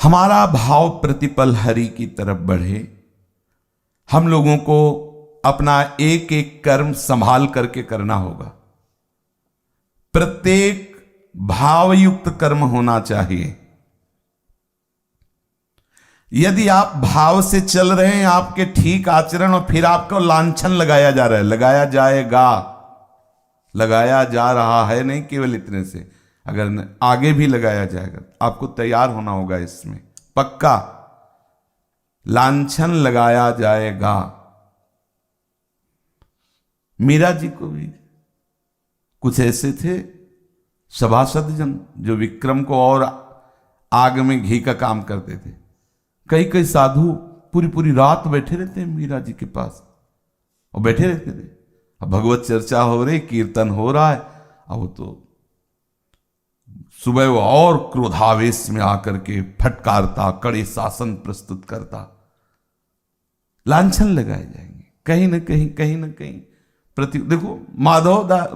हमारा भाव प्रतिपल हरि की तरफ बढ़े। हम लोगों को अपना एक एक कर्म संभाल करके करना होगा। प्रत्येक भावयुक्त कर्म होना चाहिए। यदि आप भाव से चल रहे हैं, आपके ठीक आचरण, और फिर आपको लांछन लगाया जा रहा है, लगाया जाएगा, लगाया जा रहा है, नहीं केवल इतने से, अगर आगे भी लगाया जाएगा, आपको तैयार होना होगा। इसमें पक्का लांछन लगाया जाएगा। मीरा जी को भी कुछ ऐसे थे सभासद जन जो विक्रम को और आग में घी का काम करते थे। कई कई साधु पूरी पूरी रात बैठे रहते हैं मीरा जी के पास, और बैठे रहते थे। अब भगवत चर्चा हो रही, कीर्तन हो रहा है, अब वो तो सुबह वो और क्रोधावेश में आकर के फटकारता, कड़े शासन प्रस्तुत करता। लांछन लगाए जाएंगे कहीं ना कहीं, कहीं ना कहीं। देखो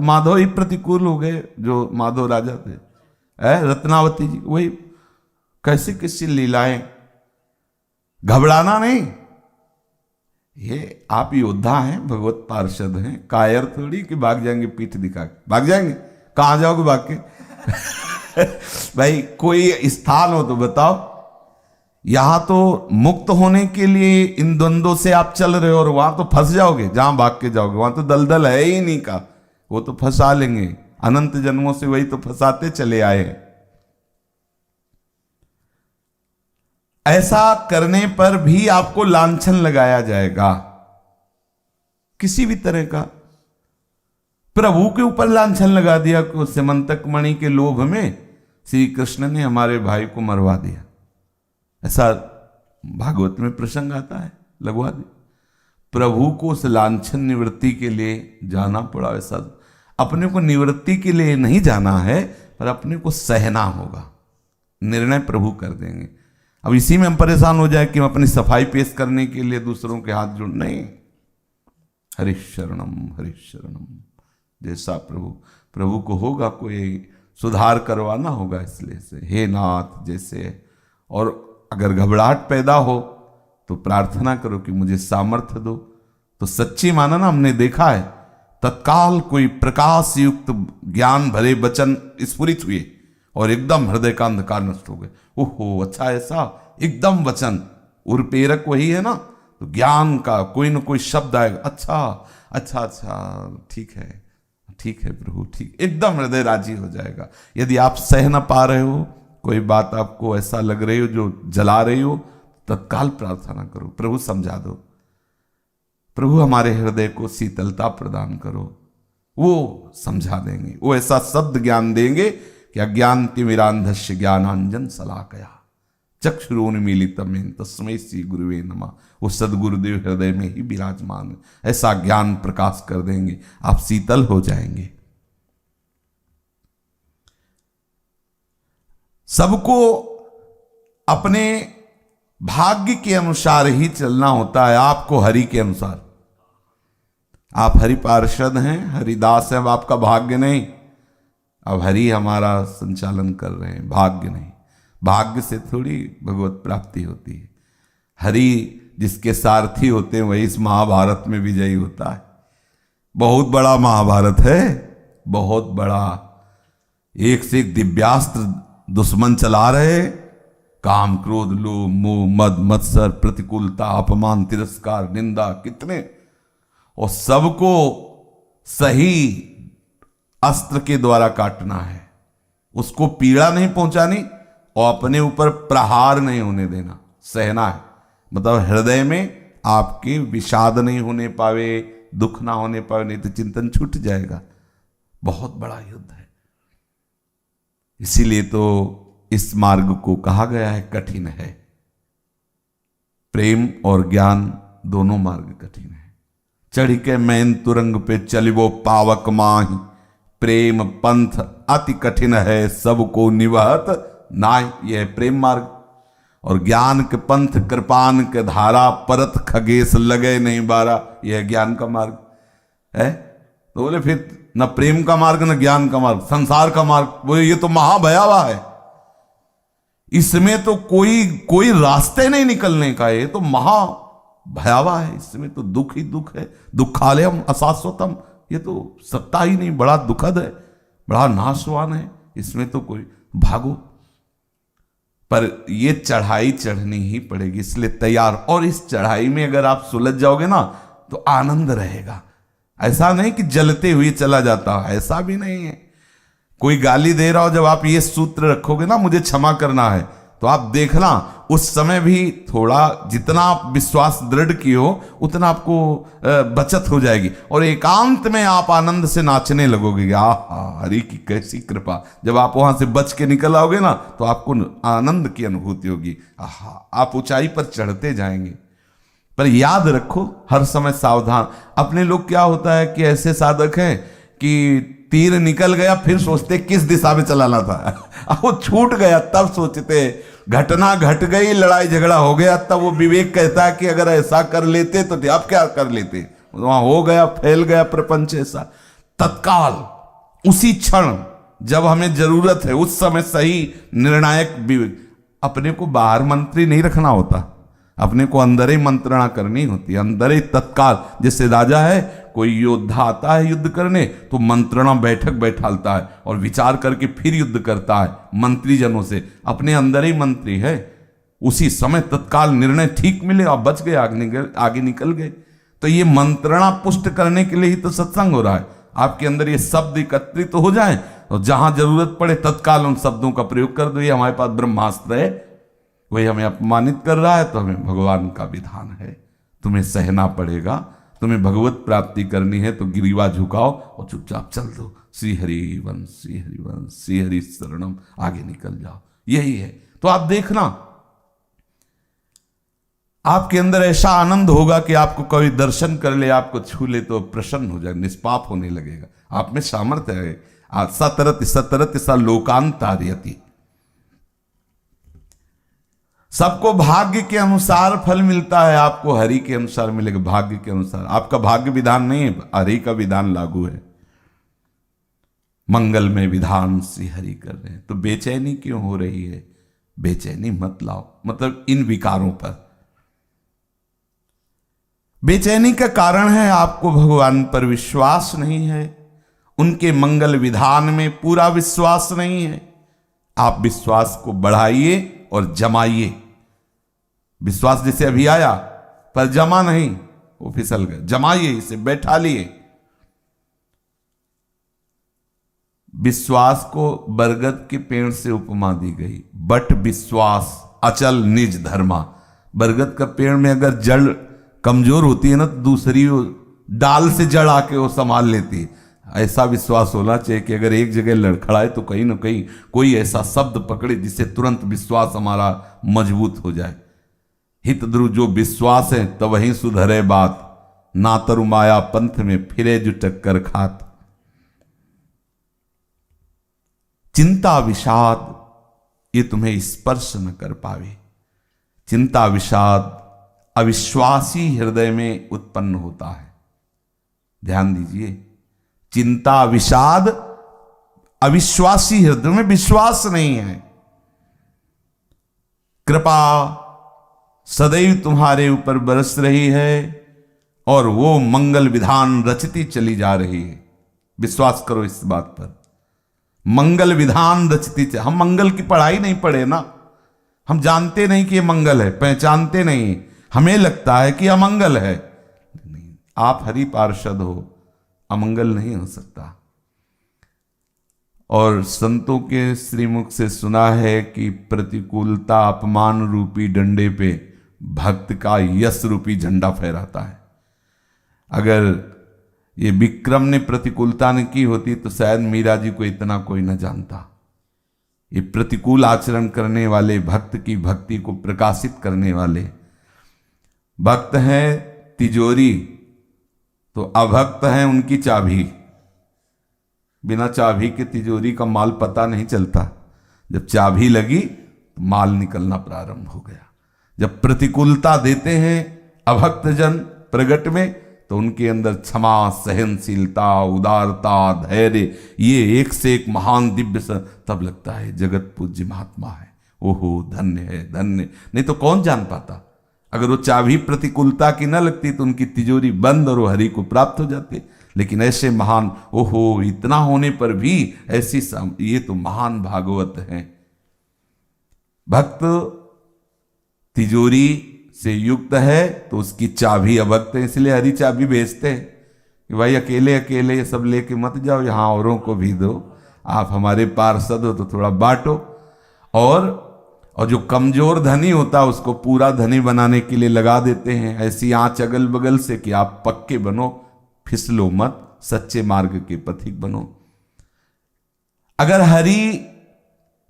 माधव ही प्रतिकूल हो गए, जो माधव राजा थे, रत्नावती जी, वही कैसी कैसी लीलाएं। घबराना नहीं, ये आप योद्धा हैं, भगवत पार्षद हैं, कायर थोड़ी कि भाग जाएंगे पीठ दिखा के। भाग जाएंगे कहां जाओगे भाग के? भाई कोई स्थान हो तो बताओ। यहां तो मुक्त होने के लिए इन द्वंद्वों से आप चल रहे हो, और वहां तो फंस जाओगे। जहां भाग के जाओगे वहां तो दलदल है ही नहीं का, वो तो फंसा लेंगे। अनंत जन्मों से वही तो फंसाते चले आए हैं। ऐसा करने पर भी आपको लांछन लगाया जाएगा, किसी भी तरह का। प्रभु के ऊपर लांछन लगा दिया कि सिमंतक मणि के लोभ में श्री कृष्ण ने हमारे भाई को मरवा दिया, ऐसा भागवत में प्रसंग आता है, लगवा दिया। प्रभु को उस लांछन निवृत्ति के लिए जाना पड़ा। ऐसा अपने को निवृत्ति के लिए नहीं जाना है, पर अपने को सहना होगा। निर्णय प्रभु कर देंगे। अब इसी में हम परेशान हो जाए कि हम अपनी सफाई पेश करने के लिए दूसरों के हाथ जोड़, नहीं। हरिशरणम हरिशरणम, जैसा प्रभु को होगा, कोई सुधार करवाना होगा, इसलिए से हे नाथ जैसे। और अगर घबराहट पैदा हो तो प्रार्थना करो कि मुझे सामर्थ्य दो। तो सच्ची माना ना, हमने देखा है तत्काल कोई प्रकाश युक्त ज्ञान भरे वचन स्फुरित हुए और एकदम हृदय का अंधकार नष्ट हो गए। ओहो, अच्छा ऐसा एकदम वचन उर्पेरक वही है ना, तो ज्ञान का कोई ना कोई शब्द आएगा। अच्छा अच्छा अच्छा, ठीक है ठीक है प्रभु, ठीक, एकदम हृदय राजी हो जाएगा। यदि आप सह न पा रहे हो, कोई बात आपको ऐसा लग रही हो जो जला रही हो, तत्काल प्रार्थना करो, प्रभु समझा दो, प्रभु हमारे हृदय को शीतलता प्रदान करो। वो समझा देंगे, वो ऐसा शब्द ज्ञान देंगे कि अज्ञान तिमिरांधस्य ज्ञानांजन शलाकया चक्षुरोन्मीलितम तस्मै श्री गुरुवे नमः। वो सदगुरुदेव हृदय में ही विराजमान है, ऐसा ज्ञान प्रकाश कर देंगे, आप शीतल हो जाएंगे। सबको अपने भाग्य के अनुसार ही चलना होता है, आपको हरि के अनुसार। आप हरि पार्षद हैं, हरिदास हैं, अब आपका भाग्य नहीं, अब हरि हमारा संचालन कर रहे हैं, भाग्य नहीं। भाग्य से थोड़ी भगवत प्राप्ति होती है। हरि जिसके सारथी होते हैं वही इस महाभारत में विजयी होता है। बहुत बड़ा महाभारत है, बहुत बड़ा। एक से एक दिव्यास्त्र दुश्मन चला रहे, काम क्रोध लोभ मोह मद मत्सर प्रतिकूलता अपमान तिरस्कार निंदा, कितने, और सबको सही अस्त्र के द्वारा काटना है। उसको पीड़ा नहीं पहुंचानी और अपने ऊपर प्रहार नहीं होने देना, सहना है। मतलब हृदय में आपके विषाद नहीं होने पावे, दुख ना होने पावे, नहीं तो चिंतन छूट जाएगा। बहुत बड़ा युद्ध है, इसीलिए तो इस मार्ग को कहा गया है कठिन है। प्रेम और ज्ञान दोनों मार्ग कठिन है। चढ़ के मैन तुरंग पे चलिवो पावक माही, प्रेम पंथ अति कठिन है सबको निवहत नाय। यह प्रेम मार्ग। और ज्ञान के पंथ कृपान के धारा, परत खगेश लगे नहीं बारा, यह ज्ञान का मार्ग है। तो बोले फिर न प्रेम का मार्ग न ज्ञान का मार्ग, संसार का मार्ग, वो ये तो महाभयावह है। इसमें तो कोई कोई रास्ते नहीं निकलने का, ये तो महा भयावह है, इसमें तो दुख ही दुख है। दुखालयम अशाश्वतम, ये तो सत्ता ही नहीं, बड़ा दुखद है, बड़ा नाशवान है, इसमें तो कोई भागो। पर ये चढ़ाई चढ़नी ही पड़ेगी, इसलिए तैयार। और इस चढ़ाई में अगर आप सुलझ जाओगे ना तो आनंद रहेगा। ऐसा नहीं कि जलते हुए चला जाता, ऐसा भी नहीं है। कोई गाली दे रहा हो, जब आप ये सूत्र रखोगे ना, मुझे क्षमा करना है, तो आप देखना उस समय भी थोड़ा, जितना आप विश्वास दृढ़ किए हो उतना आपको बचत हो जाएगी, और एकांत में आप आनंद से नाचने लगोगे। आहा, हरि की कैसी कृपा। जब आप वहां से बच के निकल आओगे ना तो आपको आनंद की अनुभूति होगी। आहा, आप ऊंचाई पर चढ़ते जाएंगे। पर याद रखो, हर समय सावधान। अपने लोग क्या होता है कि ऐसे साधक हैं कि तीर निकल गया, फिर सोचते किस दिशा में चलाना था। वो छूट गया तब सोचते, घटना घट गई, लड़ाई झगड़ा हो गया, तब वो विवेक कहता है कि अगर ऐसा कर लेते तो आप क्या कर लेते। वहां हो गया, फैल गया प्रपंच ऐसा। तत्काल उसी क्षण जब हमें जरूरत है, उस समय सही निर्णायक विवेक। अपने को बाहर मंत्री नहीं रखना होता, अपने को अंदर ही मंत्रणा करनी होती है, अंदर ही तत्काल। जैसे राजा है, कोई योद्धा आता है युद्ध करने तो मंत्रणा बैठक बैठालता है और विचार करके फिर युद्ध करता है मंत्रीजनों से। अपने अंदर ही मंत्री है, उसी समय तत्काल निर्णय ठीक मिले और बच गए, आगे निकल गए। तो ये मंत्रणा पुष्ट करने के लिए ही तो सत्संग हो रहा है। आपके अंदर ये शब्द एकत्रित तो हो जाए और जहां जरूरत पड़े तत्काल उन शब्दों का प्रयोग कर दो। ये हमारे पास ब्रह्मास्त्र है। वही हमें अपमानित कर रहा है तो हमें भगवान का विधान है, तुम्हें सहना पड़ेगा। तुम्हें भगवत प्राप्ति करनी है तो गिरीवा झुकाओ और चुपचाप चल दो। श्री हरि वंश, श्री हरि वंश, श्री हरि शरणम, आगे निकल जाओ। यही है। तो आप देखना, आपके अंदर ऐसा आनंद होगा कि आपको कोई दर्शन कर ले, आपको छू ले तो प्रसन्न हो जाए, निष्पाप होने लगेगा। आप में सामर्थ्य है। सतरति सतरति सा लोकांतार्यति। सबको भाग्य के अनुसार फल मिलता है, आपको हरि के अनुसार मिलेगा, भाग्य के अनुसार। आपका भाग्य विधान नहीं है, हरि का विधान लागू है। मंगल में विधान श्री हरि कर रहे हैं। तो बेचैनी क्यों हो रही है? बेचैनी मत लाओ, मतलब इन विकारों पर। बेचैनी का कारण है आपको भगवान पर विश्वास नहीं है, उनके मंगल विधान में पूरा विश्वास नहीं है। आप विश्वास को बढ़ाइए और जमाइए। विश्वास जैसे अभी आया पर जमा नहीं, वो फिसल गए। जमाइए, इसे बैठा लिए। विश्वास को बरगद के पेड़ से उपमा दी गई। बट विश्वास अचल निज धर्मा। बरगद का पेड़ में अगर जड़ कमजोर होती है ना तो दूसरी डाल से जड़ आके वो संभाल लेती है। ऐसा विश्वास होना चाहिए कि अगर एक जगह लड़खड़ाए तो कहीं ना कहीं कोई ऐसा शब्द पकड़े जिससे तुरंत विश्वास हमारा मजबूत हो जाए। हित ध्रुव जो विश्वास है तब वहीं सुधरे बात, ना तरु माया पंथ में फिरे जो टक्कर खात। चिंता विषाद ये तुम्हें स्पर्श न कर पावे। चिंता विषाद अविश्वासी हृदय में उत्पन्न होता है। ध्यान दीजिए, चिंता विषाद अविश्वासी हृदय में विश्वास नहीं है। कृपा सदैव तुम्हारे ऊपर बरस रही है और वो मंगल विधान रचती चली जा रही है। विश्वास करो इस बात पर। मंगल विधान रचती हम मंगल की पढ़ाई नहीं पढ़े ना, हम जानते नहीं कि ये मंगल है, पहचानते नहीं। हमें लगता है कि अमंगल है। नहीं, आप हरि पार्षद हो, अमंगल नहीं हो सकता। और संतों के श्रीमुख से सुना है कि प्रतिकूलता अपमान रूपी डंडे पे भक्त का यश रूपी झंडा फहराता है। अगर ये विक्रम ने प्रतिकूलता न की होती तो शायद मीरा जी को इतना कोई न जानता। ये प्रतिकूल आचरण करने वाले, भक्त की भक्ति को प्रकाशित करने वाले भक्त हैं तिजोरी, तो अभक्त हैं उनकी चाबी। बिना चाबी के तिजोरी का माल पता नहीं चलता। जब चाबी लगी तो माल निकलना प्रारंभ हो गया। जब प्रतिकूलता देते हैं अभक्त जन प्रगट में तो उनके अंदर क्षमा, सहनशीलता, उदारता, धैर्य, ये एक से एक महान दिव्य तब लगता है जगत पूज्य महात्मा है। ओहो धन्य है धन्य। नहीं तो कौन जान पाता, अगर वो चाबी प्रतिकूलता की न लगती तो उनकी तिजोरी बंद और वो हरि को प्राप्त हो जाते। लेकिन ऐसे महान, ओहो इतना होने पर भी ऐसी ये तो महान भागवत हैं। भक्त तिजोरी से युक्त है तो उसकी चाबी अभक्त है, इसलिए हरी चाबी भेजते हैं कि भाई अकेले अकेले ये सब लेके मत जाओ, यहाँ औरों को भी दो, आप हमारे पार्षद हो तो थोड़ा बांटो। और जो कमजोर धनी होता है उसको पूरा धनी बनाने के लिए लगा देते हैं ऐसी आंच अगल बगल से कि आप पक्के बनो, फिसलो मत, सच्चे मार्ग के पथिक बनो। अगर हरि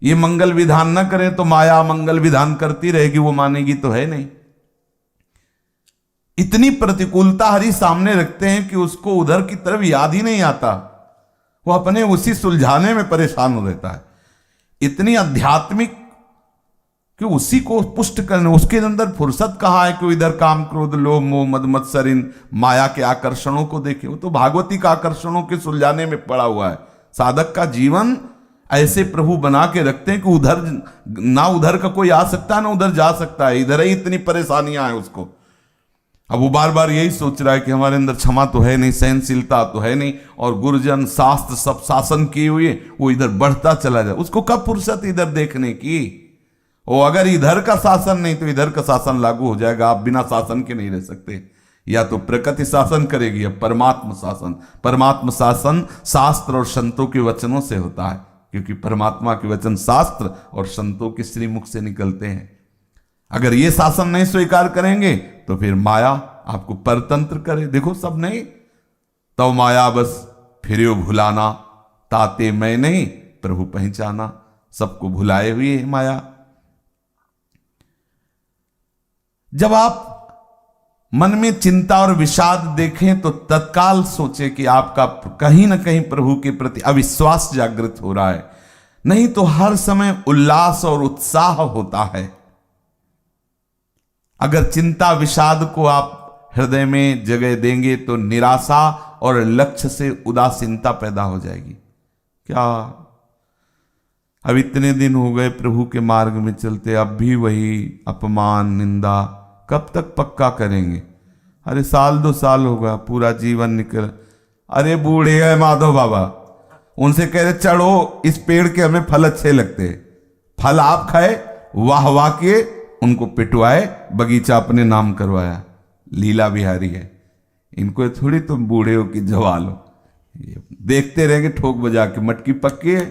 ये मंगल विधान न करे तो माया मंगल विधान करती रहेगी, वो मानेगी तो है नहीं। इतनी प्रतिकूलता हरि सामने रखते हैं कि उसको उधर की तरफ याद ही नहीं आता, वो अपने उसी सुलझाने में परेशान हो रहता है। इतनी आध्यात्मिक कि उसी को पुष्ट करने, उसके अंदर फुर्सत कहाँ है कि इधर काम क्रोध लोभ मोह मद मत्सर इन माया के आकर्षणों को देखे। वो तो भागवती का आकर्षणों के सुलझाने में पड़ा हुआ है। साधक का जीवन ऐसे प्रभु बना के रखते हैं कि उधर ना उधर का कोई आ सकता है ना उधर जा सकता है, इधर ही इतनी परेशानियां हैं उसको। अब वो बार बार यही सोच रहा है कि हमारे अंदर क्षमा तो है नहीं, सहनशीलता तो है नहीं, और गुरुजन शास्त्र सब शासन किए हुए वो इधर बढ़ता चला जाए। उसको कब फुर्सत इधर देखने की? वो अगर इधर का शासन नहीं तो इधर का शासन लागू हो जाएगा। आप बिना शासन के नहीं रह सकते, या तो प्रकृति शासन करेगी या परमात्मा शासन। परमात्मा शासन शास्त्र और संतों के वचनों से होता है, क्योंकि परमात्मा के वचन शास्त्र और संतों के श्रीमुख से निकलते हैं। अगर ये शासन नहीं स्वीकार करेंगे तो फिर माया आपको परतंत्र करे। देखो सब नहीं तो माया बस फिर भुलाना, ताते मैं नहीं प्रभु पहचाना, सबको भुलाए हुए है माया। जब आप मन में चिंता और विषाद देखें तो तत्काल सोचे कि आपका कहीं ना कहीं प्रभु के प्रति अविश्वास जागृत हो रहा है, नहीं तो हर समय उल्लास और उत्साह होता है। अगर चिंता विषाद को आप हृदय में जगह देंगे तो निराशा और लक्ष्य से उदासीनता पैदा हो जाएगी। क्या अब इतने दिन हो गए प्रभु के मार्ग में चलते, अब भी वही अपमान निंदा, कब तक पक्का करेंगे? अरे साल 2 साल होगा, पूरा जीवन निकल। अरे बूढ़े हैं माधव बाबा, उनसे कह रहे चढ़ो इस पेड़ के, हमें फल अच्छे लगते, फल आप खाए, वाह वाह किए, उनको पिटवाए, बगीचा अपने नाम करवाया। लीला बिहारी है, इनको थोड़ी तुम बूढ़े हो कि जवाल हो। देखते रहेंगे ठोक बजा के, मटकी पक्की है,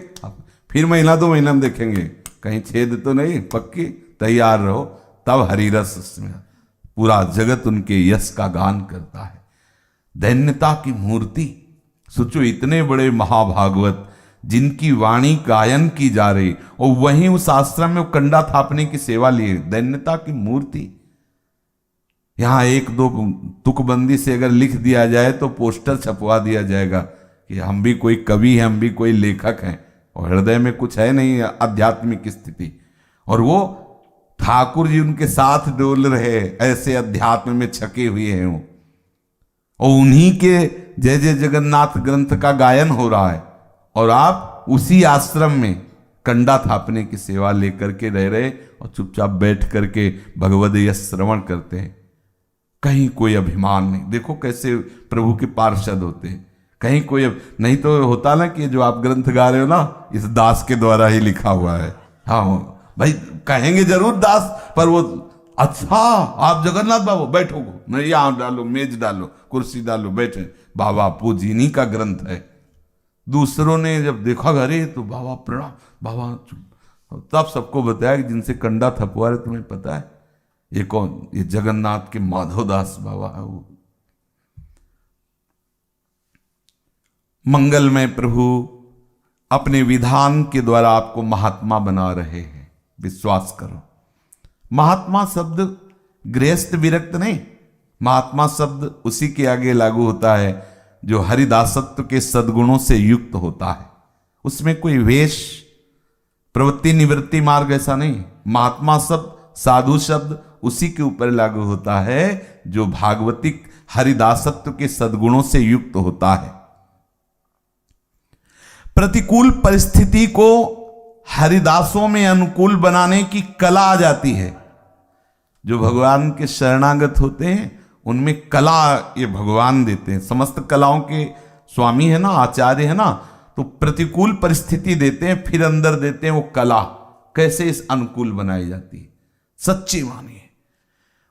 फिर महीना 2 महीना में देखेंगे कहीं छेद तो नहीं, पक्की, तैयार रहो। तब हरिरस में पूरा जगत उनके यश का गान करता है। दैन्यता की मूर्ति सोचो, इतने बड़े महाभागवत जिनकी वाणी गायन की जा रही, और वहीं उस आश्रम में कंडा थापने की सेवा लिए, दैन्यता की मूर्ति। यहां 1-2 तुकबंदी से अगर लिख दिया जाए तो पोस्टर छपवा दिया जाएगा कि हम भी कोई कवि हैं, हम भी कोई लेखक हैं, और हृदय में कुछ है नहीं आध्यात्मिक स्थिति। और वो ठाकुर जी उनके साथ डोल रहे, ऐसे अध्यात्म में छके हुए हैं वो, और उन्हीं के जय जय जगन्नाथ ग्रंथ का गायन हो रहा है, और आप उसी आश्रम में कंडा थापने की सेवा लेकर के रह रहे और चुपचाप बैठ करके भगवद यश श्रवण करते हैं। कहीं कोई अभिमान नहीं। देखो कैसे प्रभु के पार्षद होते हैं, कहीं कोई नहीं तो होता ना कि जो आप ग्रंथ गा रहे हो ना, इस दास के द्वारा ही लिखा हुआ है। हाँ भाई कहेंगे जरूर दास, पर वो अच्छा आप जगन्नाथ बाबू बैठो, नहीं यहाँ डालो, मेज डालो, कुर्सी डालो, बैठे, बाबा पूजिनी का ग्रंथ है। दूसरों ने जब देखा अरे तो बाबा प्रणाम, बाबा, तब सबको बताया कि जिनसे कंडा थपवा रहे तुम्हें पता है ये कौन? ये जगन्नाथ के माधवदास बाबा है। वो मंगलमय प्रभु अपने विधान के द्वारा आपको महात्मा बना रहे हैं, विश्वास करो। महात्मा शब्द गृहस्थ विरक्त नहीं, महात्मा शब्द उसी के आगे लागू होता है जो हरिदासत्व के सद्गुणों से युक्त होता है। उसमें कोई वेश प्रवृत्ति निवृत्ति मार्ग ऐसा नहीं। महात्मा शब्द साधु शब्द उसी के ऊपर लागू होता है जो भागवतिक हरिदासत्व के सद्गुणों से युक्त होता है। प्रतिकूल परिस्थिति को हरिदासों में अनुकूल बनाने की कला आ जाती है। जो भगवान के शरणागत होते हैं उनमें कला ये भगवान देते हैं। समस्त कलाओं के स्वामी है ना, आचार्य है ना, तो प्रतिकूल परिस्थिति देते हैं, फिर अंदर देते हैं वो कला कैसे इस अनुकूल बनाई जाती है। सच्ची मानिए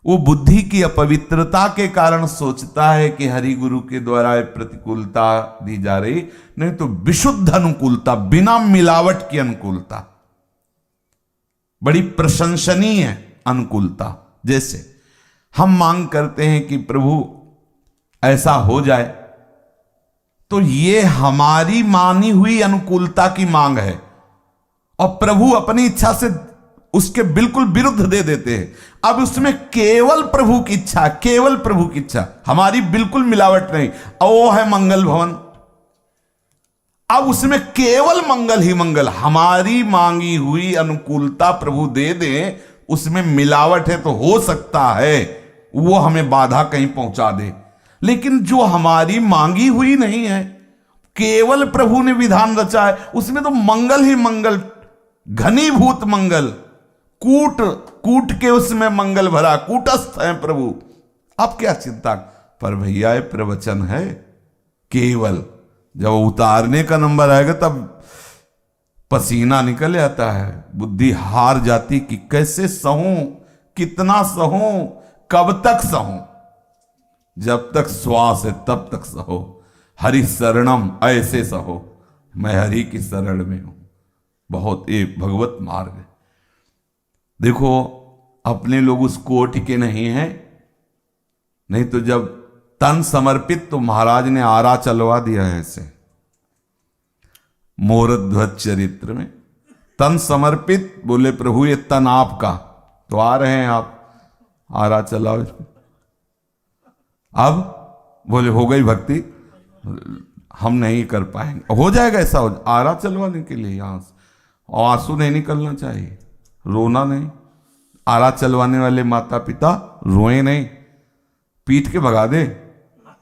वो बुद्धि की अपवित्रता के कारण सोचता है कि हरि गुरु के द्वारा प्रतिकूलता दी जा रही, नहीं तो विशुद्ध अनुकूलता, बिना मिलावट की अनुकूलता, बड़ी प्रशंसनीय अनुकूलता। जैसे हम मांग करते हैं कि प्रभु ऐसा हो जाए, तो ये हमारी मानी हुई अनुकूलता की मांग है, और प्रभु अपनी इच्छा से उसके बिल्कुल विरुद्ध दे देते हैं। अब उसमें केवल प्रभु की इच्छा, केवल प्रभु की इच्छा, हमारी बिल्कुल मिलावट नहीं। वो है मंगल भवन, अब उसमें केवल मंगल ही मंगल, हमारी मांगी हुई अनुकूलता प्रभु दे दें, उसमें मिलावट है तो हो सकता है वो हमें बाधा कहीं पहुंचा दे। लेकिन जो हमारी मांगी हुई नहीं है, केवल प्रभु ने विधान रचा है, उसमें तो मंगल ही मंगल, घनीभूत मंगल, कूट कूट के उसमें मंगल भरा, कूटस्थ है प्रभु। अब क्या चिंता। पर भैया ये प्रवचन है केवल, जब उतारने का नंबर आएगा तब पसीना निकल आता है, बुद्धि हार जाती कि कैसे सहूं, कितना सहूं, कब तक सहूं। जब तक श्वास है तब तक सहो, हरि शरणम ऐसे सहो, मैं हरि की शरण में हूं। बहुत एक भगवत मार्ग है। देखो अपने लोग उस कोट के नहीं हैं, नहीं तो जब तन समर्पित तो महाराज ने आरा चलवा दिया है ऐसे मोरध्वज चरित्र में। तन समर्पित, बोले प्रभु ये तन आपका, तो आ रहे हैं आप, आरा चलाओ। अब बोले हो गई भक्ति, हम नहीं कर पाएंगे। हो जाएगा ऐसा, हो आरा चलवाने के लिए यहां से और आंसू नहीं निकलना चाहिए, रोना नहीं। आरा चलवाने वाले माता पिता रोए नहीं, पीट के भगा दे।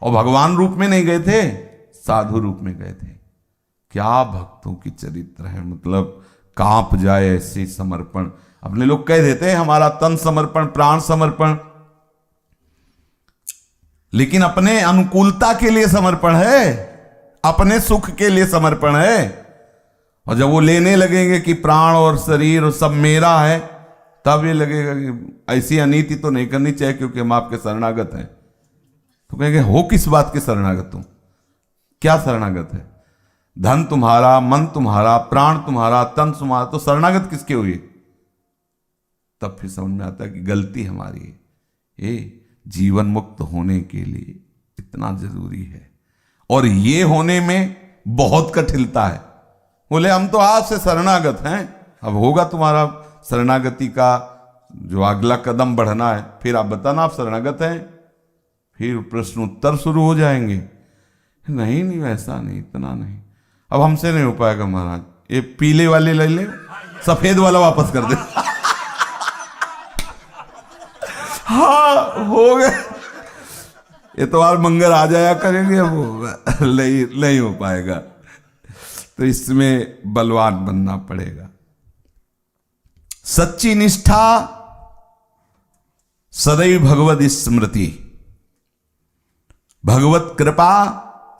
और भगवान रूप में नहीं गए थे, साधु रूप में गए थे। क्या भक्तों की चरित्र है, मतलब कांप जाए ऐसे समर्पण। अपने लोग कह देते हैं हमारा तन समर्पण, प्राण समर्पण, लेकिन अपने अनुकूलता के लिए समर्पण है, अपने सुख के लिए समर्पण है। और जब वो लेने लगेंगे कि प्राण और शरीर और सब मेरा है, तब ये लगेगा कि ऐसी अनीति तो नहीं करनी चाहिए क्योंकि हम आपके शरणागत हैं। तो कहेंगे हो किस बात के शरणागत तुम, क्या शरणागत है? धन तुम्हारा, मन तुम्हारा, प्राण तुम्हारा, तन तुम्हारा, तो शरणागत किसके हुए? तब फिर समझ में आता है कि गलती हमारी है। ये जीवन मुक्त होने के लिए इतना जरूरी है, और ये होने में बहुत कठिनता है। बोले हम तो आज से शरणागत हैं, अब होगा तुम्हारा शरणागति का जो अगला कदम बढ़ना है, फिर आप बताना आप शरणागत हैं, फिर प्रश्न उत्तर शुरू हो जाएंगे। नहीं नहीं वैसा नहीं, इतना नहीं, अब हमसे नहीं हो पाएगा महाराज, ये पीले वाले ले ले, सफेद वाला वापस कर दे। हाँ हो गए, ये तो और मंगल आ जाया करेंगे, वो नहीं हो पाएगा। तो इसमें बलवान बनना पड़ेगा। सच्ची निष्ठा, सदैव भगवत स्मृति, भगवत कृपा,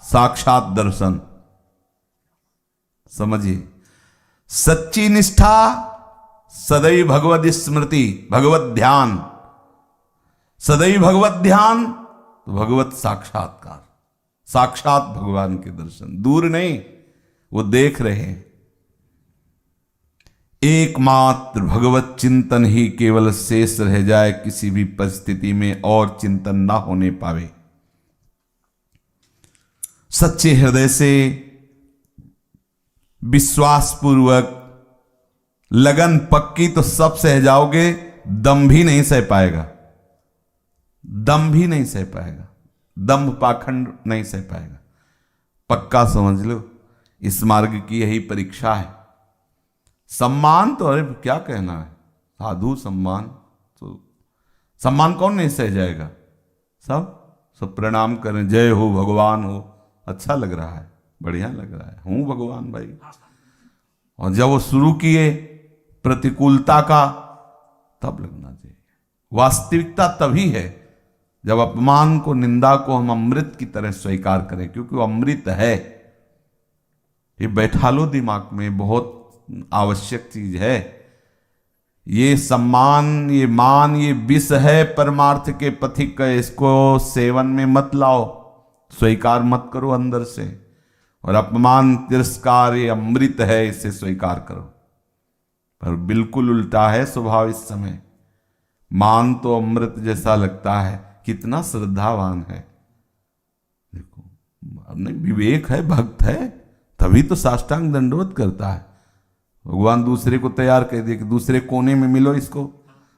साक्षात दर्शन। समझिए, सच्ची निष्ठा, सदैव भगवत स्मृति, भगवत ध्यान, सदैव भगवत ध्यान तो भगवत साक्षात्कार, साक्षात भगवान के दर्शन, दूर नहीं, वो देख रहे हैं। एकमात्र भगवत चिंतन ही केवल शेष रह जाए, किसी भी परिस्थिति में और चिंतन ना होने पावे। सच्चे हृदय से विश्वास पूर्वक लगन पक्की तो सब सह जाओगे, दम भी नहीं सह पाएगा, दम भी नहीं सह पाएगा, दम्भ पाखंड नहीं सह पाएगा। पक्का समझ लो, इस मार्ग की यही परीक्षा है। सम्मान तो अरे क्या कहना है, साधु सम्मान, तो सम्मान कौन नहीं सह जाएगा? सब प्रणाम करें, जय हो भगवान हो, अच्छा लग रहा है, बढ़िया लग रहा है, हूं भगवान भाई। और जब वो शुरू किए प्रतिकूलता का, तब लगना चाहिए। वास्तविकता तभी है जब अपमान को, निंदा को हम अमृत की तरह स्वीकार करें, क्योंकि वो अमृत है। ये बैठा लो दिमाग में, बहुत आवश्यक चीज है। ये सम्मान, ये मान, ये विष है परमार्थ के पथिक, इसको सेवन में मत लाओ, स्वीकार मत करो अंदर से। और अपमान, तिरस्कार, ये अमृत है, इसे स्वीकार करो। पर बिल्कुल उल्टा है स्वभाव इस समय। मान तो अमृत जैसा लगता है, कितना श्रद्धावान है। देखो, नहीं विवेक है, भक्त है, तभी तो साष्टांग दंडवत करता है। भगवान दूसरे को तैयार कर दिए कि दूसरे कोने में मिलो इसको।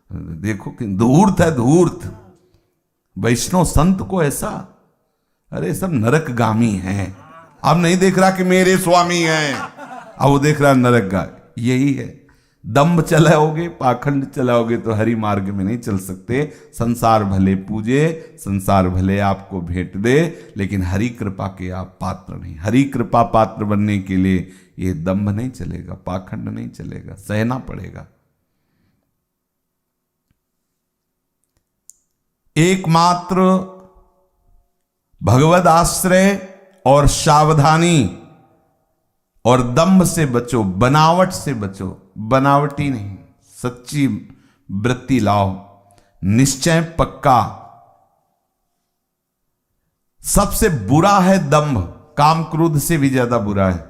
देखो कि धूर्त है, धूर्त वैष्णव संत को ऐसा, अरे सब नरकगामी हैं। अब नहीं देख रहा कि मेरे स्वामी हैं, अब वो देख रहा नरकगामी। यही है, दम्भ चलाओगे, पाखंड चलाओगे तो हरि मार्ग में नहीं चल सकते। संसार भले पूजे, संसार भले आपको भेंट दे, लेकिन हरि कृपा के आप पात्र नहीं। हरि कृपा पात्र बनने के लिए ये दम्भ नहीं चलेगा, पाखंड नहीं चलेगा, सहना पड़ेगा। एकमात्र भगवद आश्रय और सावधानी और दंभ से बचो, बनावट से बचो। बनावटी नहीं, सच्ची वृत्ति लाओ, निश्चय पक्का। सबसे बुरा है दंभ, काम क्रोध से भी ज्यादा बुरा है।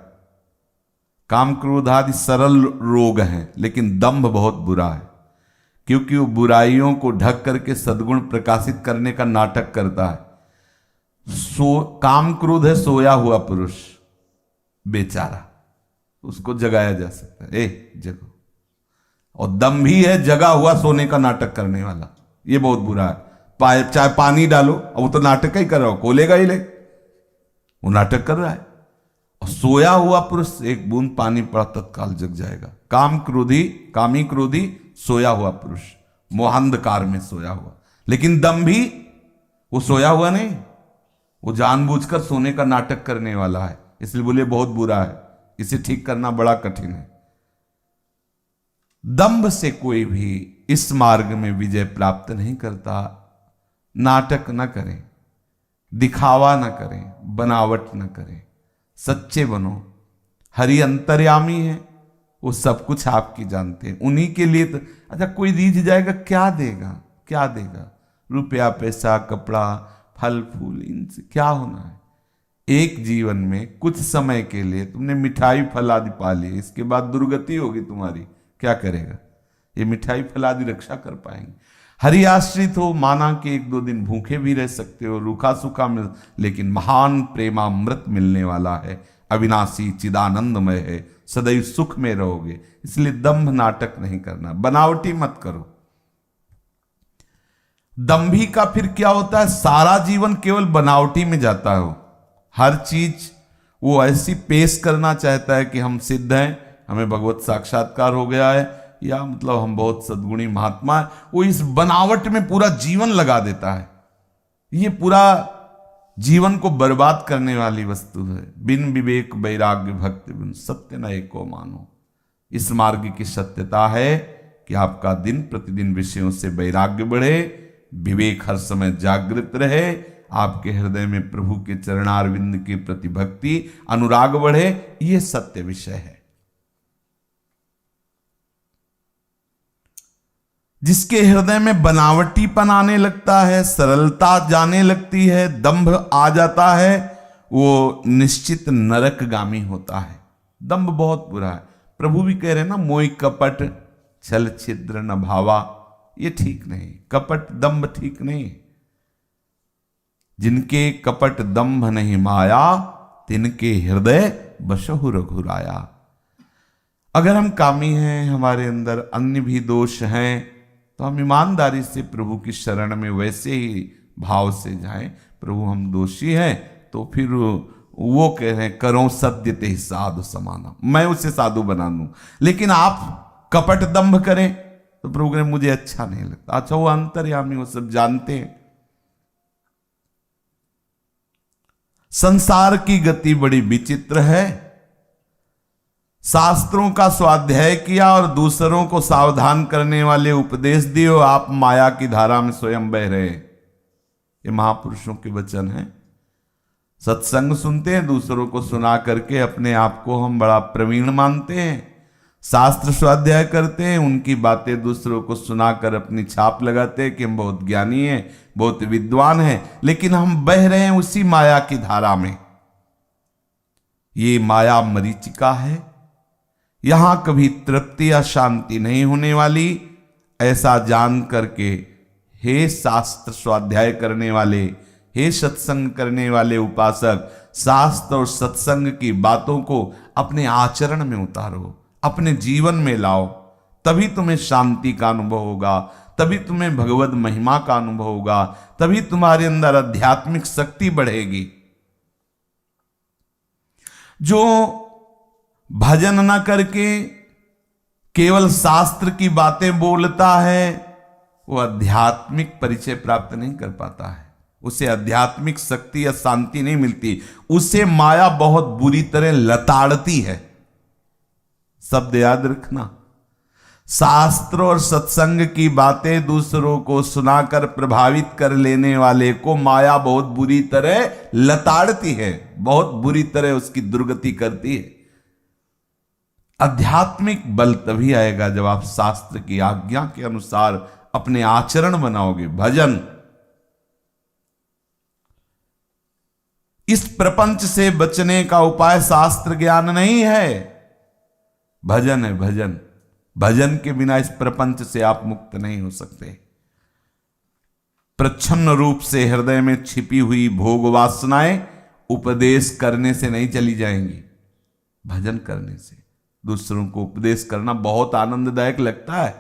काम क्रोध आदि सरल रोग हैं, लेकिन दंभ बहुत बुरा है, क्योंकि वो बुराइयों को ढक करके सद्गुण प्रकाशित करने का नाटक करता है। काम क्रोध है सोया हुआ पुरुष, बेचारा, उसको जगाया जा सकता है, ए जगो। और दंभी है जगा हुआ सोने का नाटक करने वाला, ये बहुत बुरा है। चाहे पानी डालो, अब वो तो नाटक ही कर रहा हो, कोलेगा ही ले, वो नाटक कर रहा है। और सोया हुआ पुरुष एक बूंद पानी पड़ा तत्काल जग जाएगा। काम क्रोधी, कामी क्रोधी सोया हुआ पुरुष, मोहांधकार में सोया हुआ। लेकिन दंभी वो सोया हुआ नहीं, वो जानबूझकर सोने का नाटक करने वाला है। इसलिए बोले बहुत बुरा है, इसे ठीक करना बड़ा कठिन है। दंभ से कोई भी इस मार्ग में विजय प्राप्त नहीं करता। नाटक न करें, दिखावा न करें, बनावट न करें, सच्चे बनो। हरि अंतर्यामी है, वो सब कुछ आपकी जानते हैं। उन्हीं के लिए तो, अच्छा कोई रीझ जाएगा, क्या देगा, क्या देगा? रुपया, पैसा, कपड़ा, फल फूल, इनसे क्या होना है? एक जीवन में कुछ समय के लिए तुमने मिठाई फल आदि पा ली, इसके बाद दुर्गति होगी तुम्हारी, क्या करेगा? ये मिठाई फल आदि रक्षा कर पाएंगे? हरि आश्रित हो, माना कि एक दो दिन भूखे भी रह सकते हो, रूखा सूखा मिल, लेकिन महान प्रेमामृत मिलने वाला है, अविनाशी चिदानंदमय है, सदैव सुख में रहोगे। इसलिए दंभ नाटक नहीं करना, बनावटी मत करो। दंभी का फिर क्या होता है? सारा जीवन केवल बनावटी में जाता हो। हर चीज वो ऐसी पेश करना चाहता है कि हम सिद्ध हैं, हमें भगवत साक्षात्कार हो गया है, या मतलब हम बहुत सद्गुणी महात्मा है। वो इस बनावट में पूरा जीवन लगा देता है। ये पूरा जीवन को बर्बाद करने वाली वस्तु है। बिन विवेक वैराग्य भक्ति बिन सत्य न एको मानो। इस मार्ग की सत्यता है कि आपका दिन प्रतिदिन विषयों से वैराग्य बढ़े, विवेक हर समय जागृत रहे, आपके हृदय में प्रभु के चरणारविंद के प्रति भक्ति अनुराग बढ़े। यह सत्य विषय है। जिसके हृदय में बनावटीपन आने लगता है, सरलता जाने लगती है, दंभ आ जाता है, वो निश्चित नरकगामी होता है। दंभ बहुत बुरा है। प्रभु भी कह रहे हैं ना, मोई कपट छल छिद्र न भावा। ये ठीक नहीं, कपट दंभ ठीक नहीं। जिनके कपट दंभ नहीं माया, तिनके हृदय बसहु रघुराया। अगर हम कामी हैं, हमारे अंदर अन्य भी दोष हैं, तो हम ईमानदारी से प्रभु की शरण में वैसे ही भाव से जाएं, प्रभु हम दोषी हैं, तो फिर वो कह रहे हैं करो सत्य ते साधु समाना, मैं उसे साधु बना दूं। लेकिन आप कपट दंभ करें तो प्रभु कह मुझे अच्छा नहीं लगता। अच्छा वो अंतर्यामी, वो सब जानते हैं। संसार की गति बड़ी विचित्र है। शास्त्रों का स्वाध्याय किया और दूसरों को सावधान करने वाले उपदेश दिए, आप माया की धारा में स्वयं बह रहे। ये महापुरुषों के वचन हैं। सत्संग सुनते हैं, दूसरों को सुना करके अपने आप को हम बड़ा प्रवीण मानते हैं। शास्त्र स्वाध्याय करते हैं, उनकी बातें दूसरों को सुनाकर अपनी छाप लगाते हैं कि हम बहुत ज्ञानी हैं, बहुत विद्वान हैं, लेकिन हम बह रहे हैं उसी माया की धारा में। ये माया मरीचिका है, यहां कभी तृप्ति या शांति नहीं होने वाली। ऐसा जान करके हे शास्त्र स्वाध्याय करने वाले, हे सत्संग करने वाले उपासक, शास्त्र और सत्संग की बातों को अपने आचरण में उतारो, अपने जीवन में लाओ, तभी तुम्हें शांति का अनुभव होगा, तभी तुम्हें भगवत महिमा का अनुभव होगा, तभी तुम्हारे अंदर आध्यात्मिक शक्ति बढ़ेगी। जो भजन न करके केवल शास्त्र की बातें बोलता है, वो आध्यात्मिक परिचय प्राप्त नहीं कर पाता है, उसे आध्यात्मिक शक्ति या शांति नहीं मिलती, उसे माया बहुत बुरी तरह लताड़ती है। शब्द याद रखना, शास्त्र और सत्संग की बातें दूसरों को सुनाकर प्रभावित कर लेने वाले को माया बहुत बुरी तरह लताड़ती है, बहुत बुरी तरह उसकी दुर्गति करती है। आध्यात्मिक बल तभी आएगा जब आप शास्त्र की आज्ञा के अनुसार अपने आचरण बनाओगे। भजन, इस प्रपंच से बचने का उपाय शास्त्र ज्ञान नहीं है, भजन है। भजन, भजन के बिना इस प्रपंच से आप मुक्त नहीं हो सकते। प्रच्छन्न रूप से हृदय में छिपी हुई भोग वासनाएं उपदेश करने से नहीं चली जाएंगी, भजन करने से। दूसरों को उपदेश करना बहुत आनंददायक लगता है,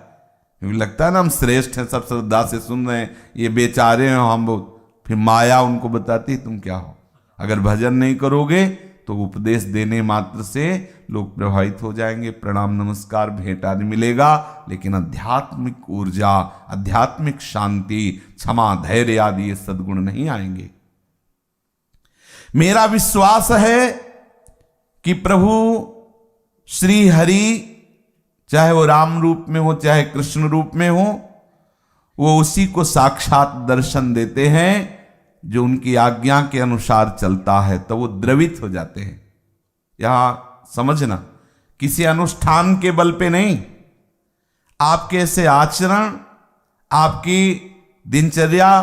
लगता है ना हम श्रेष्ठ हैं, सब श्रद्धा से सुन रहे हैं, ये बेचारे हैं हम बहुत। फिर माया उनको बताती तुम क्या हो। अगर भजन नहीं करोगे तो उपदेश देने मात्र से लोग प्रभावित हो जाएंगे, प्रणाम नमस्कार भेंट आदि मिलेगा, लेकिन आध्यात्मिक ऊर्जा, आध्यात्मिक शांति, क्षमा, धैर्य आदि ये सद्गुण नहीं आएंगे। मेरा विश्वास है कि प्रभु श्री हरि, चाहे वो राम रूप में हो चाहे कृष्ण रूप में हो, वो उसी को साक्षात दर्शन देते हैं जो उनकी आज्ञा के अनुसार चलता है, तो वो द्रवित हो जाते हैं। यहां समझना, किसी अनुष्ठान के बल पे नहीं, आपके ऐसे आचरण, आपकी दिनचर्या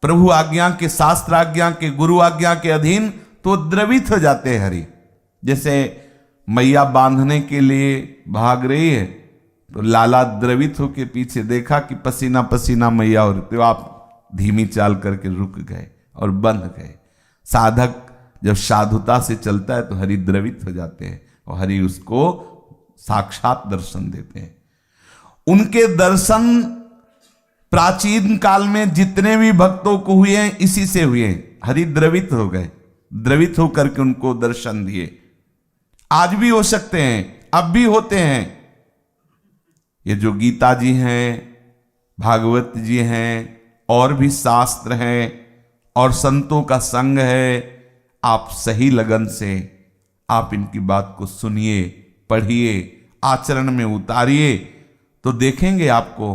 प्रभु आज्ञा के, शास्त्र आज्ञा के, गुरु आज्ञा के अधीन, तो द्रवित हो जाते हैं हरि। जैसे मैया बांधने के लिए भाग रही है, तो लाला द्रवित होके पीछे देखा कि पसीना पसीना मैया हो रही, तो आप धीमी चाल करके रुक गए और बंध गए। साधक जब साधुता से चलता है तो हरि द्रवित हो जाते हैं और हरि उसको साक्षात दर्शन देते हैं। उनके दर्शन प्राचीन काल में जितने भी भक्तों को हुए हैं इसी से हुए हैं, हरि द्रवित हो गए, द्रवित होकर के उनको दर्शन दिए। आज भी हो सकते हैं, अब भी होते हैं। ये जो गीता जी हैं, भागवत जी हैं, और भी शास्त्र हैं और संतों का संग है, आप सही लगन से आप इनकी बात को सुनिए, पढ़िए, आचरण में उतारिए, तो देखेंगे आपको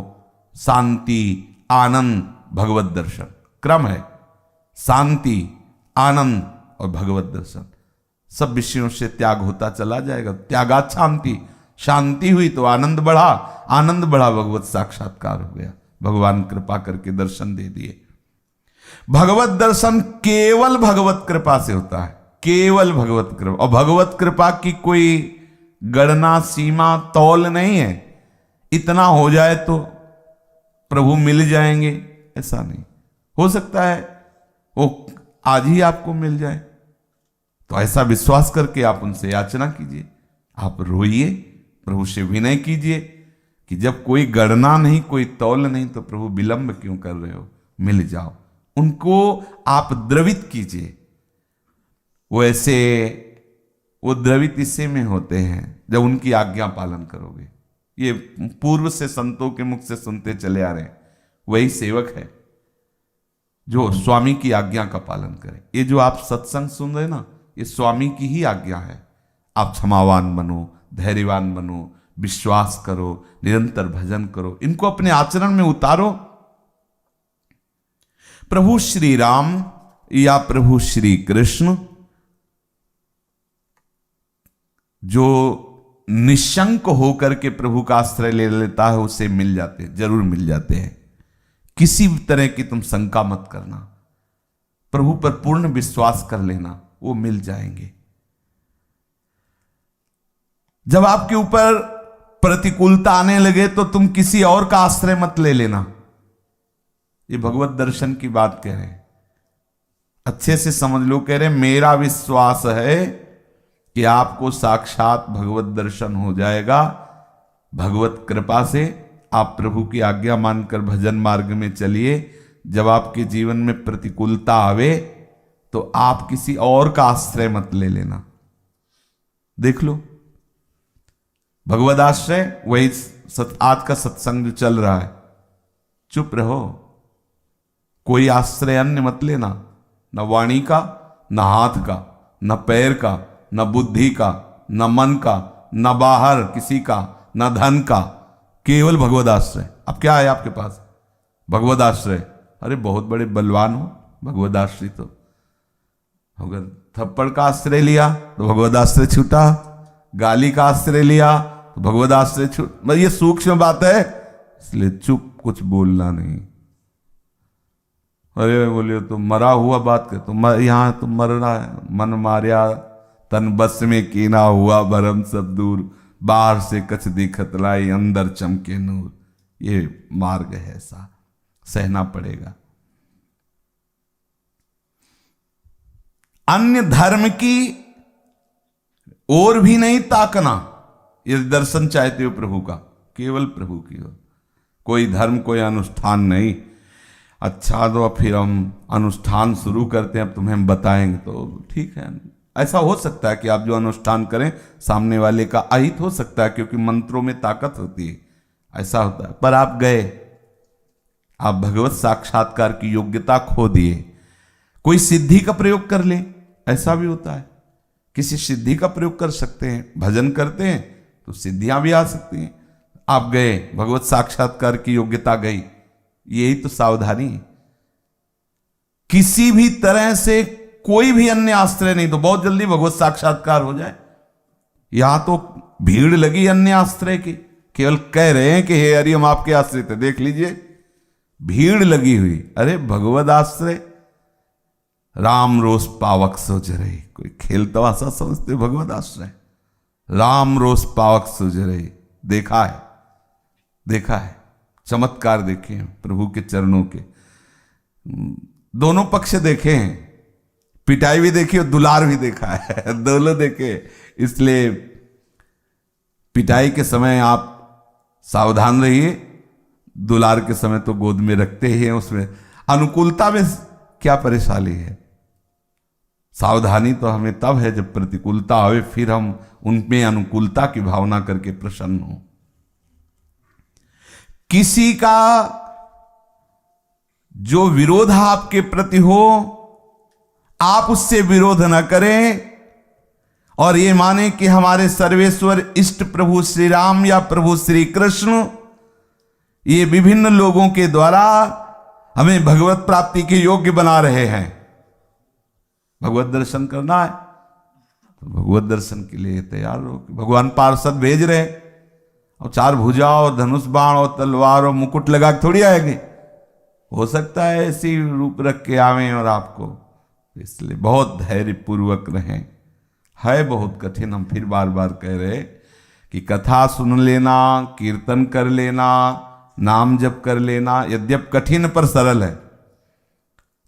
शांति, आनंद, भगवत दर्शन। क्रम है शांति, आनंद और भगवत दर्शन। सब विषयों से त्याग होता चला जाएगा। त्यागात शांति, शांति हुई तो आनंद बढ़ा, आनंद बढ़ा भगवत साक्षात्कार हो गया, भगवान कृपा करके दर्शन दे दिए। भगवत दर्शन केवल भगवत कृपा से होता है, केवल भगवत कृपा। और भगवत कृपा की कोई गणना, सीमा, तौल नहीं है। इतना हो जाए तो प्रभु मिल जाएंगे, ऐसा नहीं हो सकता है। वो आज ही आपको मिल जाए, तो ऐसा विश्वास करके आप उनसे याचना कीजिए, आप रोइए, प्रभु से विनय कीजिए कि जब कोई गणना नहीं, कोई तौल नहीं, तो प्रभु विलंब क्यों कर रहे हो, मिल जाओ। उनको आप द्रवित कीजिए। वैसे वो द्रवित इससे में होते हैं जब उनकी आज्ञा पालन करोगे। ये पूर्व से संतों के मुख से सुनते चले आ रहे हैं, वही सेवक है जो स्वामी की आज्ञा का पालन करे। ये जो आप सत्संग सुन रहे ना, ये स्वामी की ही आज्ञा है। आप क्षमावान बनो, धैर्यवान बनो, विश्वास करो, निरंतर भजन करो, इनको अपने आचरण में उतारो। प्रभु श्री राम या प्रभु श्री कृष्ण जो निशंक होकर के प्रभु का आश्रय ले लेता है उसे मिल जाते हैं, जरूर मिल जाते हैं। किसी भी तरह की तुम शंका मत करना, प्रभु पर पूर्ण विश्वास कर लेना, वो मिल जाएंगे। जब आपके ऊपर प्रतिकूलता आने लगे तो तुम किसी और का आश्रय मत ले लेना। ये भगवत दर्शन की बात कह रहे हैं, अच्छे से समझ लो। कह रहे मेरा विश्वास है कि आपको साक्षात भगवत दर्शन हो जाएगा भगवत कृपा से। आप प्रभु की आज्ञा मानकर भजन मार्ग में चलिए। जब आपके जीवन में प्रतिकूलता आवे तो आप किसी और का आश्रय मत ले लेना। देख लो भगवद आश्रय, वही आज का सत्संग जो चल रहा है, चुप रहो, कोई आश्रय अन्य मत लेना, न वाणी का, न हाथ का, न पैर का, न बुद्धि का, न मन का, न बाहर किसी का, न धन का, केवल भगवद आश्रय। अब क्या है आपके पास? भगवद आश्रय। अरे बहुत बड़े बलवान हो, भगवद आश्रय तो अगर थप्पड़ का आश्रय लिया तो भगवद आश्रय छूटा, गाली का आश्रय लिया तो भगवद आश्रय छूट। ये सूक्ष्म बात है, इसलिए चुप, कुछ बोलना नहीं। अरे बोलिए तो मरा हुआ बात कर, तो यहां तो मर रहा है। मन मारिया तन बस में कीना हुआ, भरम सब दूर, बाहर से कछ दिखत लाई, अंदर चमके नूर। ये मार्ग है, ऐसा सहना पड़ेगा। अन्य धर्म की ओर भी नहीं ताकना। यदि दर्शन चाहते हो प्रभु का, केवल प्रभु की ओर। कोई धर्म, कोई अनुष्ठान नहीं। अच्छा तो फिर हम अनुष्ठान शुरू करते हैं, अब तुम्हें हम बताएंगे, तो ठीक है। ऐसा हो सकता है कि आप जो अनुष्ठान करें सामने वाले का अहित हो सकता है, क्योंकि मंत्रों में ताकत होती है, ऐसा होता है। पर आप गए, आप भगवत साक्षात्कार की योग्यता खो दिए। कोई सिद्धि का प्रयोग कर ले, ऐसा भी होता है। किसी सिद्धि का प्रयोग कर सकते हैं, भजन करते हैं तो सिद्धियां भी आ सकती हैं। आप गए, भगवत साक्षात्कार की योग्यता गई, यही तो सावधानी है। किसी भी तरह से कोई भी अन्य आश्रय नहीं, तो बहुत जल्दी भगवत साक्षात्कार हो जाए। यहां तो भीड़ लगी अन्य आश्रय की, केवल कह रहे हैं कि हे हरि हम आपके आश्रय थे। देख लीजिए भीड़ लगी हुई। अरे भगवत आश्रय, राम रोष पावक सोच रही। कोई खेल तमाशा समझते भगवत आश्रय? राम रोष पावक सोच रही। देखा है, देखा है, चमत्कार देखे हैं प्रभु के चरणों के। दोनों पक्ष देखे हैं, पिटाई भी देखी और दुलार भी देखा है, दोनों देखे। इसलिए पिटाई के समय आप सावधान रहिए, दुलार के समय तो गोद में रखते ही हैं। उसमें अनुकूलता में क्या परेशानी है? सावधानी तो हमें तब है जब प्रतिकूलता आवे, फिर हम उनमें अनुकूलता की भावना करके प्रसन्न हो। किसी का जो विरोध आपके प्रति हो, आप उससे विरोध न करें और ये माने कि हमारे सर्वेश्वर इष्ट प्रभु श्री राम या प्रभु श्री कृष्ण ये विभिन्न लोगों के द्वारा हमें भगवत प्राप्ति के योग्य बना रहे हैं। भगवत दर्शन करना है तो भगवत दर्शन के लिए तैयार हो। भगवान पार्षद भेज रहे, और चार भुजा और धनुष बाण और तलवार और मुकुट लगा के थोड़ी आएंगे। हो सकता है ऐसी रूप रख के आवे और आपको, इसलिए बहुत धैर्य पूर्वक रहें। है बहुत कठिन, हम फिर बार बार कह रहे कि कथा सुन लेना, कीर्तन कर लेना, नाम जप कर लेना, यद्यप कठिन पर सरल है,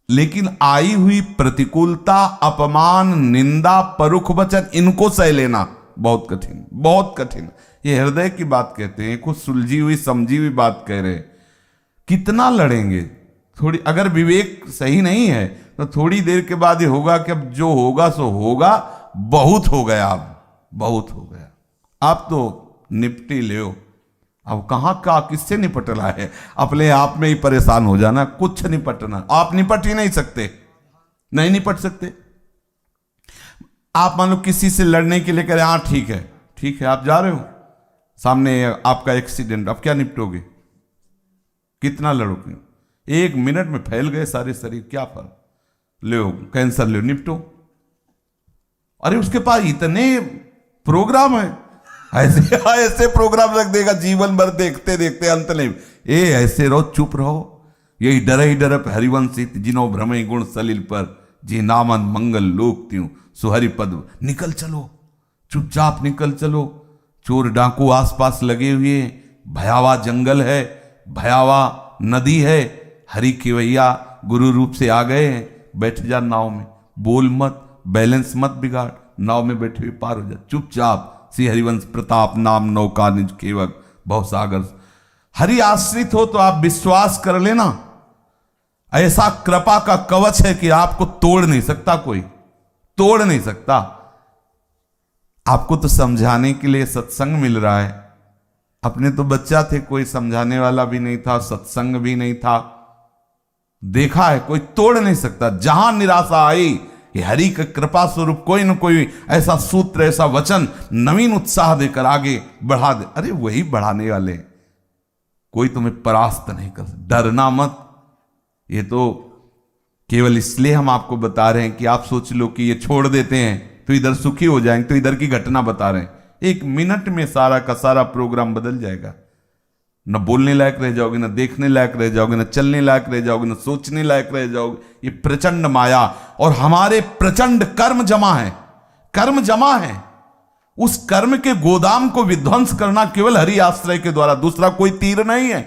लेकिन आई हुई प्रतिकूलता, अपमान, निंदा, परुख वचन, इनको सह लेना बहुत कठिन, बहुत कठिन। ये हृदय की बात कहते हैं, कुछ सुलझी हुई समझी हुई बात कह रहे। कितना लड़ेंगे? थोड़ी अगर विवेक सही नहीं है तो थोड़ी देर के बाद ये होगा कि अब जो होगा सो होगा, बहुत हो गया, अब बहुत हो गया, आप तो निपटी ले। अब कहां का किससे निपटना है? अपने आप में ही परेशान हो जाना, कुछ निपटना। आप निपट ही नहीं सकते, नहीं निपट सकते। आप मान लो किसी से लड़ने के लिए कह रहे, हाँ ठीक है, आप जा रहे हो, सामने आपका एक्सीडेंट, आप क्या निपटोगे? कितना लड़ोगे? 1 मिनट में फैल गए सारे शरीर, क्या फर्क? लो कैंसर, लो निपटो। अरे उसके पास इतने प्रोग्राम है, ऐसे प्रोग्राम रख देगा, जीवन भर देखते देखते अंत नहीं। ऐसे रहो, चुप रहो, यही डर हरिवंशित जिनो भ्रमय गुण सलिल पर, जी नामन मंगल लोक त्यों सुहरि पद। निकल चलो, चुपचाप निकल चलो। चोर डाकू आसपास लगे हुए, भयावा जंगल है, भयावा नदी है, हरि केवैया गुरु रूप से आ गए हैं। बैठ जा नाव में, बोल मत, बैलेंस मत बिगाड़, नाव में बैठे हुए पार हो जा चुपचाप। श्री हरिवंश प्रताप नाम नौका निज केवक भवसागर। हरि आश्रित हो तो आप विश्वास कर लेना, ऐसा कृपा का कवच है कि आपको तोड़ नहीं सकता, कोई तोड़ नहीं सकता। आपको तो समझाने के लिए सत्संग मिल रहा है, अपने तो बच्चा थे, कोई समझाने वाला भी नहीं था, सत्संग भी नहीं था। देखा है, कोई तोड़ नहीं सकता। जहां निराशा आई, ये हरि का कृपा स्वरूप कोई न कोई ऐसा सूत्र, ऐसा वचन नवीन उत्साह देकर आगे बढ़ा दे। अरे वही बढ़ाने वाले, कोई तुम्हें परास्त नहीं कर सकता। डरना मत। ये तो केवल इसलिए हम आपको बता रहे हैं कि आप सोच लो कि ये छोड़ देते हैं तो इधर सुखी हो जाएंगे, तो इधर की घटना बता रहे हैं। 1 मिनट में सारा का सारा प्रोग्राम बदल जाएगा। न बोलने लायक रह जाओगे, न देखने लायक रह जाओगे, न चलने लायक रह जाओगे, न सोचने लायक रह जाओगे। ये प्रचंड माया और हमारे प्रचंड कर्म जमा है, कर्म जमा है। उस कर्म के गोदाम को विध्वंस करना केवल हरि आश्रय के द्वारा, दूसरा कोई तीर नहीं है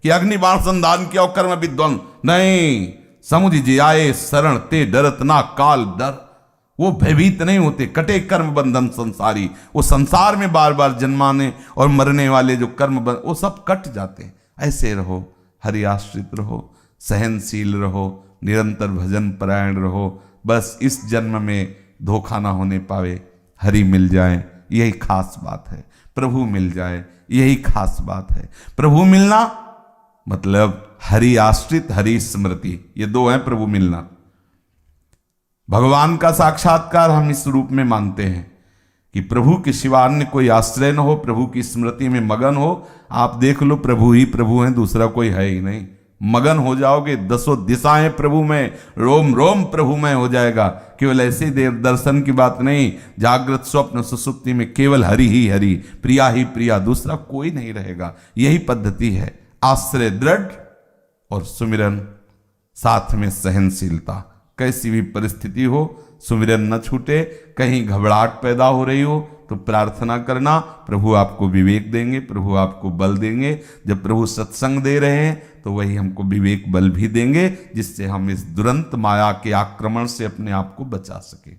कि अग्निबाण संधान किया और कर्म विध्वंस नहीं। समुझ जी आए शरण ते डरत ना काल डर। वो भयभीत नहीं होते, कटे कर्म बंधन संसारी। वो संसार में बार बार जन्माने और मरने वाले जो कर्म बंधन, वो सब कट जाते हैं। ऐसे रहो, हरि आश्रित रहो, सहनशील रहो, निरंतर भजन परायण रहो। बस इस जन्म में धोखा ना होने पावे, हरि मिल जाए, यही खास बात है। प्रभु मिल जाए, यही खास बात है। प्रभु मिलना मतलब हरि आश्रित, हरि स्मृति, ये 2 है प्रभु मिलना। भगवान का साक्षात्कार हम इस रूप में मानते हैं कि प्रभु के सिवा अन्य कोई आश्रय न हो, प्रभु की स्मृति में मगन हो। आप देख लो, प्रभु ही प्रभु हैं, दूसरा कोई है ही नहीं। मगन हो जाओगे, 10 दिशाएं प्रभु में, रोम रोम प्रभु में हो जाएगा। केवल ऐसे देव दर्शन की बात नहीं, जागृत स्वप्न सुसुप्ति में केवल हरि ही हरि, प्रिया ही प्रिया, दूसरा कोई नहीं रहेगा। यही पद्धति है। आश्रय दृढ़ और सुमिरन, साथ में सहनशीलता। कैसी भी परिस्थिति हो, सुमिरन न छूटे। कहीं घबराहट पैदा हो रही हो तो प्रार्थना करना, प्रभु आपको विवेक देंगे, प्रभु आपको बल देंगे। जब प्रभु सत्संग दे रहे हैं तो वही हमको विवेक बल भी देंगे, जिससे हम इस दुरंत माया के आक्रमण से अपने आप को बचा सके।